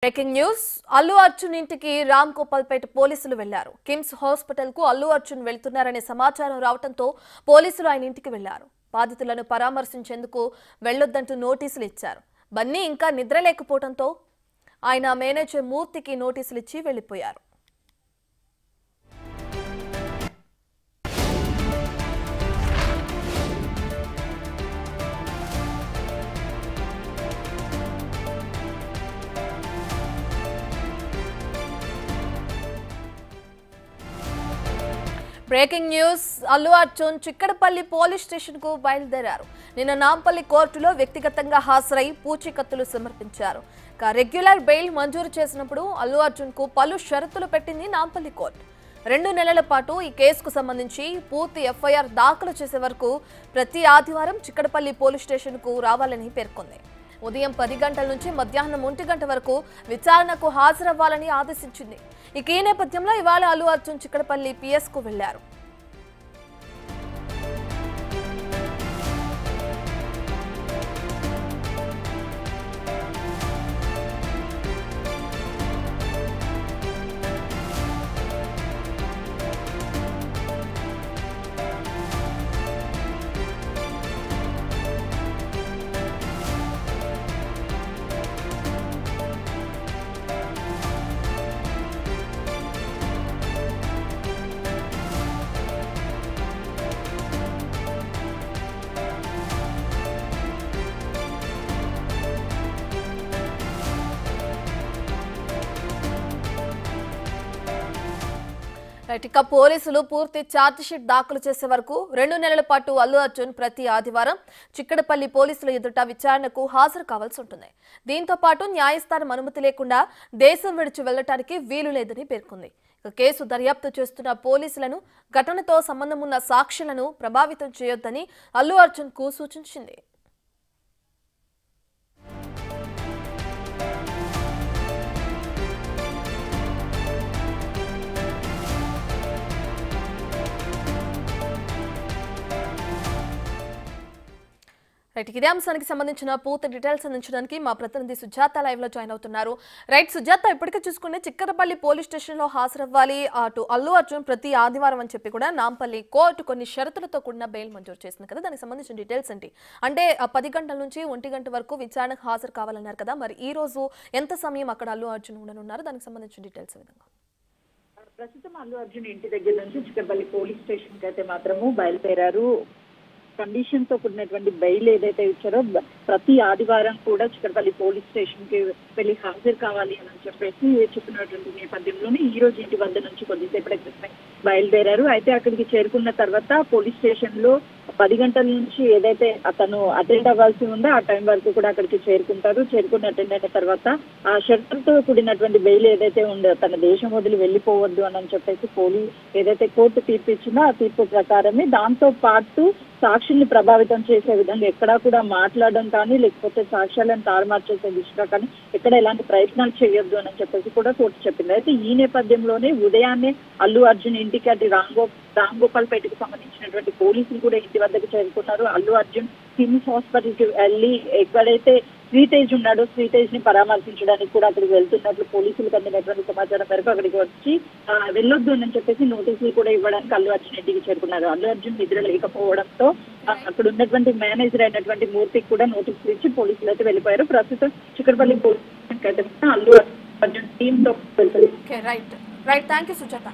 Breaking news Allu Arjun ఇంటికి రామ్ గోపాల్పేట పోలీసులు వెళ్లారు. కిమ్స్ హాస్పిటల్ కు అల్లు అర్జున్ వెళ్తున్నారనే సమాచారం రావడంతో పోలీసులు ఆయన ఇంటికి వెళ్లారు. బాధితులను పరామర్శించేందుకు వెళ్లొద్దంటూ నోటీసులు ఇచ్చారు. బన్నీ ఇంకా నిద్రలేకపోవడంతో ఆయన మేనేజర్ మూర్తికి నోటీసులు ఇచ్చి వెళ్లిపోయారు. Breaking news Allu Arjun Chikkadapalli police station కు బయలుదేరారు. నిన్న నాంపల్లి కోర్టులో వ్యక్తిగతంగా హాజరై పూచీకత్తులు సమర్పించారు. రెగ్యులర్ బెయిల్ మంజూరు చేసినప్పుడు అల్లు అర్జున్ కు పలు షరతులు పెట్టింది నాంపల్లి కోర్టు. 2 నెలల పాటు ఈ కేసుకు సంబంధించి పూర్తి ఎఫ్ఐఆర్ దాఖలు చేసే వరకు ప్రతి ఆదివారం చిక్కడపల్లి పోలీస్ స్టేషన్ కు రావాలని పేర్కొంది. ఉదయం 10 గంటల నుంచి మధ్యాహ్నం 1 గంట వరకు విచారణకు హాజరవ్వాలని ఆదేశించింది. ఈ నేపథ్యంలో ఇవాళ అల్లు అర్జున్ చిక్కడపల్లి పిఎస్ కు వెళ్లారు. ఇక పోలీసులు పూర్తి ఛార్జిషీట్ దాఖలు చేసే వరకు 2 నెలల పాటు అల్లు అర్జున్ ప్రతి ఆదివారం చిక్కడపల్లి పోలీసుల ఎదుట విచారణకు హాజరు కావాల్సి ఉంటుంది. దీంతో పాటు న్యాయస్థానం అనుమతి లేకుండా దేశం విడిచి వెళ్లడానికి వీలు లేదని పేర్కొంది. కేసు దర్యాప్తు చేస్తున్న పోలీసులను ఘటనతో సంబంధం ఉన్న సాక్షులను ప్రభావితం చేయొద్దని అల్లు అర్జున్ కు సూచించింది. ఇదే అంశానికి సంబంధించిన పూర్తి డీటెయిల్స్ అందించడానికి మా ప్రతినిధి సుజాత లైవ్ లో జాయిన్ అవుతున్నారు. రైట్ సుజాత, ఇప్పటికే చూసుకుంటే చిక్కడపల్లి పోలీస్ స్టేషన్ లో హాజరవ్వాలి. అటు అల్లు అర్జున్ ప్రతి ఆదివారం అని చెప్పి కూడా నాంపల్లి కోర్టు కొన్ని షరతులతో కూడిన బెయిల్ మంజూరు చేసింది కదా, దానికి సంబంధించిన డీటెయిల్స్ ఏంటి? అంటే 10 గంటల నుంచి 1 గంట వరకు విచారణకు హాజరు కావాలన్నారు కదా, మరి ఈ రోజు ఎంత సమయం అక్కడ అల్లు అర్జున్ ఉండనున్నారు? దానికి సంబంధించిన డీటెయిల్స్ విధంగా. ప్రస్తుతం అల్లు అర్జున్ ఇంటి దగ్గర నుంచి చిక్కడపల్లి పోలీస్ స్టేషన్ కి అయితే మాత్రము బయలుదేరారు. కండిషన్ తో కూడినటువంటి బెయిల్ ఏదైతే ఇచ్చారో ప్రతి ఆదివారం కూడా చిక్కడపల్లి పోలీస్ స్టేషన్ కి వెళ్లి హాజరు కావాలి అని చెప్పేసి చెప్పినటువంటి నేపథ్యంలోనే ఈ రోజు ఇంటి వద్ద నుంచి కొద్దిసేపటి క్రితమే బయలుదేరారు. అయితే అక్కడికి చేరుకున్న తర్వాత పోలీస్ స్టేషన్ లో 10 గంటల నుంచి ఏదైతే అతను అటెండ్ అవ్వాల్సి ఉందో ఆ టైం వరకు కూడా అక్కడికి చేరుకుంటారు. చేరుకుని అటెండ్ అయిన తర్వాత ఆ షరతులతో కూడినటువంటి బెయిల్ ఏదైతే ఉందో తన దేశం వదిలి వెళ్లిపోవద్దు అని చెప్పేసి పోలీస్ ఏదైతే కోర్టు తీర్పు ఇచ్చిందో ఆ తీర్పు ప్రకారమే దాంతో పాటు సాక్షుల్ని ప్రభావితం చేసే విధంగా ఎక్కడా కూడా మాట్లాడడం కానీ లేకపోతే సాక్ష్యాలను తారుమారు చేసే దిశగా కానీ ఎక్కడ ఎలాంటి ప్రయత్నాలు చేయొద్దు అని చెప్పేసి కూడా కోర్టు చెప్పింది. అయితే ఈ నేపథ్యంలోనే ఉదయాన్నే అల్లు అర్జున్ ఇంటికి అటు రామ్ గోపాల్పేటకు సంబంధించినటువంటి పోలీసులు కూడా ఇంటి వద్దకు చేరుకున్నారు. అల్లు అర్జున్ కిమ్స్ హాస్పిటల్ కి వెళ్లి ఎక్కడైతే శ్రీతేజ్ ఉన్నాడో శ్రీతేజ్ ని పరామర్శించడానికి కూడా అక్కడికి వెళ్తున్నట్లు పోలీసులకు అందినటువంటి సమాచారం మేరకు అక్కడికి వచ్చి వెళ్ళొద్దు అని చెప్పేసి నోటీసులు కూడా ఇవ్వడానికి అల్లు అర్జున్ ఇంటికి చేరుకున్నారు. అల్లు అర్జున్ నిద్ర లేకపోవడంతో అక్కడ ఉన్నటువంటి మేనేజర్ అయినటువంటి మూర్తికి కూడా నోటీసులు ఇచ్చి పోలీసులు అయితే వెళ్ళిపోయారు. ప్రస్తుతం చిక్కడపల్లి పోలీసు అల్లు అర్జున్ టీమ్ తో వెళ్తుంది. Right thank you Sujatha.